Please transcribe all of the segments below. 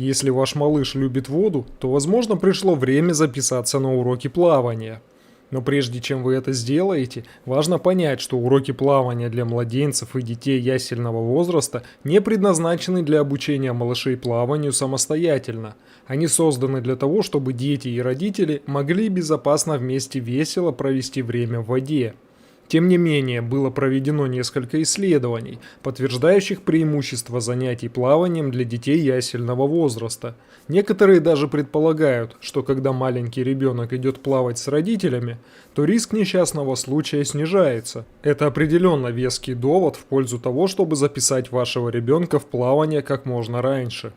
Если ваш малыш любит воду, то, возможно, пришло время записаться на уроки плавания. Но прежде чем вы это сделаете, важно понять, что уроки плавания для младенцев и детей ясельного возраста не предназначены для обучения малышей плаванию самостоятельно. Они созданы для того, чтобы дети и родители могли безопасно вместе весело провести время в воде. Тем не менее, было проведено несколько исследований, подтверждающих преимущества занятий плаванием для детей ясельного возраста. Некоторые даже предполагают, что когда маленький ребенок идет плавать с родителями, то риск несчастного случая снижается. Это определенно веский довод в пользу того, чтобы записать вашего ребенка в плавание как можно раньше.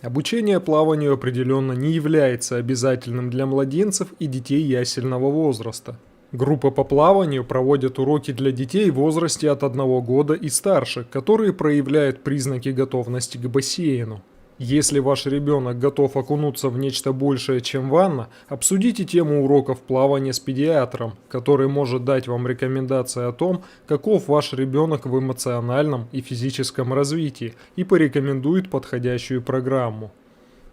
Обучение плаванию определенно не является обязательным для младенцев и детей ясельного возраста. Группа по плаванию проводит уроки для детей в возрасте от 1 года и старше, которые проявляют признаки готовности к бассейну. Если ваш ребенок готов окунуться в нечто большее, чем ванна, обсудите тему уроков плавания с педиатром, который может дать вам рекомендации о том, каков ваш ребенок в эмоциональном и физическом развитии, и порекомендует подходящую программу.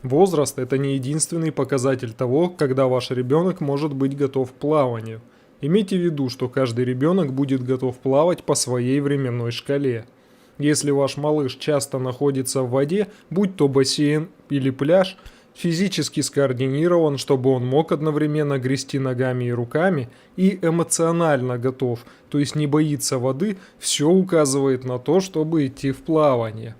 Возраст – это не единственный показатель того, когда ваш ребенок может быть готов к плаванию. Имейте в виду, что каждый ребенок будет готов плавать по своей временной шкале. Если ваш малыш часто находится в воде, будь то бассейн или пляж, физически скоординирован, чтобы он мог одновременно грести ногами и руками, и эмоционально готов, то есть не боится воды, все указывает на то, чтобы идти в плавание.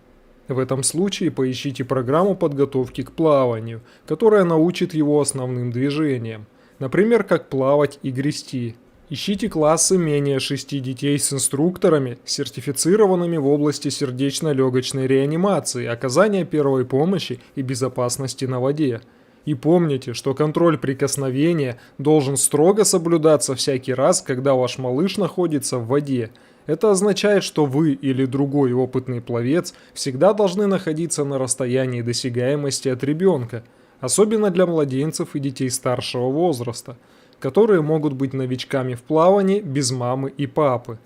В этом случае поищите программу подготовки к плаванию, которая научит его основным движениям. Например, как плавать и грести. Ищите классы менее 6 детей с инструкторами, сертифицированными в области сердечно-легочной реанимации, оказания первой помощи и безопасности на воде. И помните, что контроль прикосновения должен строго соблюдаться всякий раз, когда ваш малыш находится в воде. Это означает, что вы или другой опытный пловец всегда должны находиться на расстоянии досягаемости от ребенка, особенно для младенцев и детей старшего возраста, которые могут быть новичками в плавании без мамы и папы.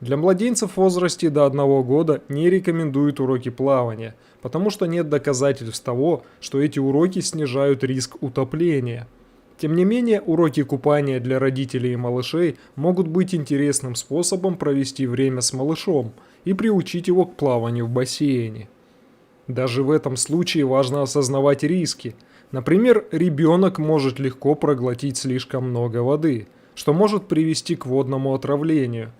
Для младенцев в возрасте до 1 года не рекомендуют уроки плавания, потому что нет доказательств того, что эти уроки снижают риск утопления. Тем не менее, уроки купания для родителей и малышей могут быть интересным способом провести время с малышом и приучить его к плаванию в бассейне. Даже в этом случае важно осознавать риски. Например, ребенок может легко проглотить слишком много воды, что может привести к водному отравлению.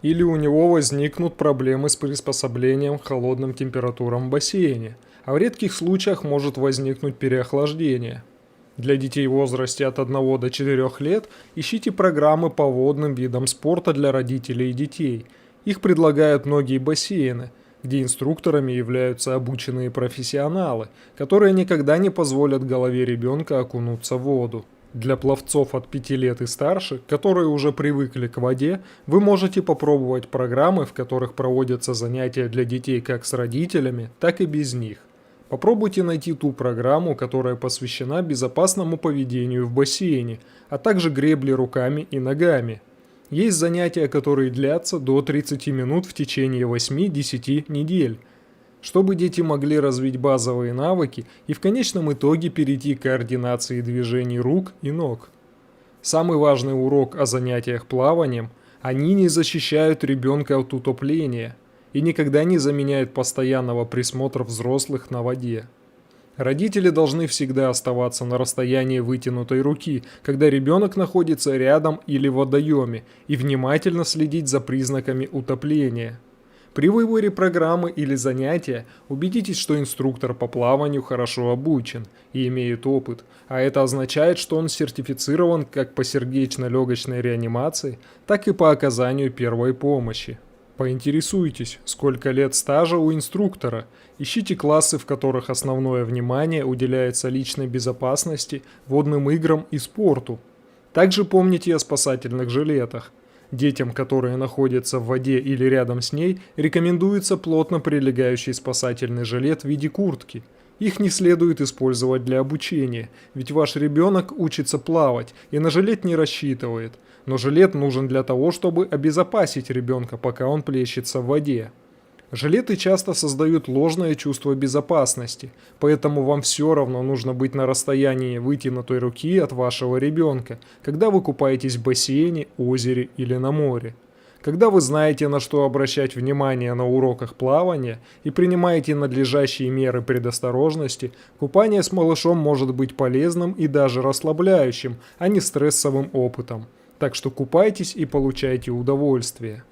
Или у него возникнут проблемы с приспособлением к холодным температурам в бассейне, а в редких случаях может возникнуть переохлаждение. Для детей в возрасте от 1 до 4 лет ищите программы по водным видам спорта для родителей и детей. Их предлагают многие бассейны, где инструкторами являются обученные профессионалы, которые никогда не позволят голове ребенка окунуться в воду. Для пловцов от 5 лет и старше, которые уже привыкли к воде, вы можете попробовать программы, в которых проводятся занятия для детей как с родителями, так и без них. Попробуйте найти ту программу, которая посвящена безопасному поведению в бассейне, а также гребле руками и ногами. Есть занятия, которые длятся до 30 минут в течение 8-10 недель, чтобы дети могли развить базовые навыки и в конечном итоге перейти к координации движений рук и ног. Самый важный урок о занятиях плаванием – они не защищают ребенка от утопления и никогда не заменяют постоянного присмотра взрослых на воде. Родители должны всегда оставаться на расстоянии вытянутой руки, когда ребенок находится рядом или в водоеме, и внимательно следить за признаками утопления. При выборе программы или занятия убедитесь, что инструктор по плаванию хорошо обучен и имеет опыт, а это означает, что он сертифицирован как по сердечно-легочной реанимации, так и по оказанию первой помощи. Поинтересуйтесь, сколько лет стажа у инструктора. Ищите классы, в которых основное внимание уделяется личной безопасности, водным играм и спорту. Также помните о спасательных жилетах. Детям, которые находятся в воде или рядом с ней, рекомендуется плотно прилегающий спасательный жилет в виде куртки. Их не следует использовать для обучения, ведь ваш ребенок учится плавать и на жилет не рассчитывает. Но жилет нужен для того, чтобы обезопасить ребенка, пока он плещется в воде. Жилеты часто создают ложное чувство безопасности, поэтому вам все равно нужно быть на расстоянии вытянутой руки от вашего ребенка, когда вы купаетесь в бассейне, озере или на море. Когда вы знаете, на что обращать внимание на уроках плавания и принимаете надлежащие меры предосторожности, купание с малышом может быть полезным и даже расслабляющим, а не стрессовым опытом. Так что купайтесь и получайте удовольствие.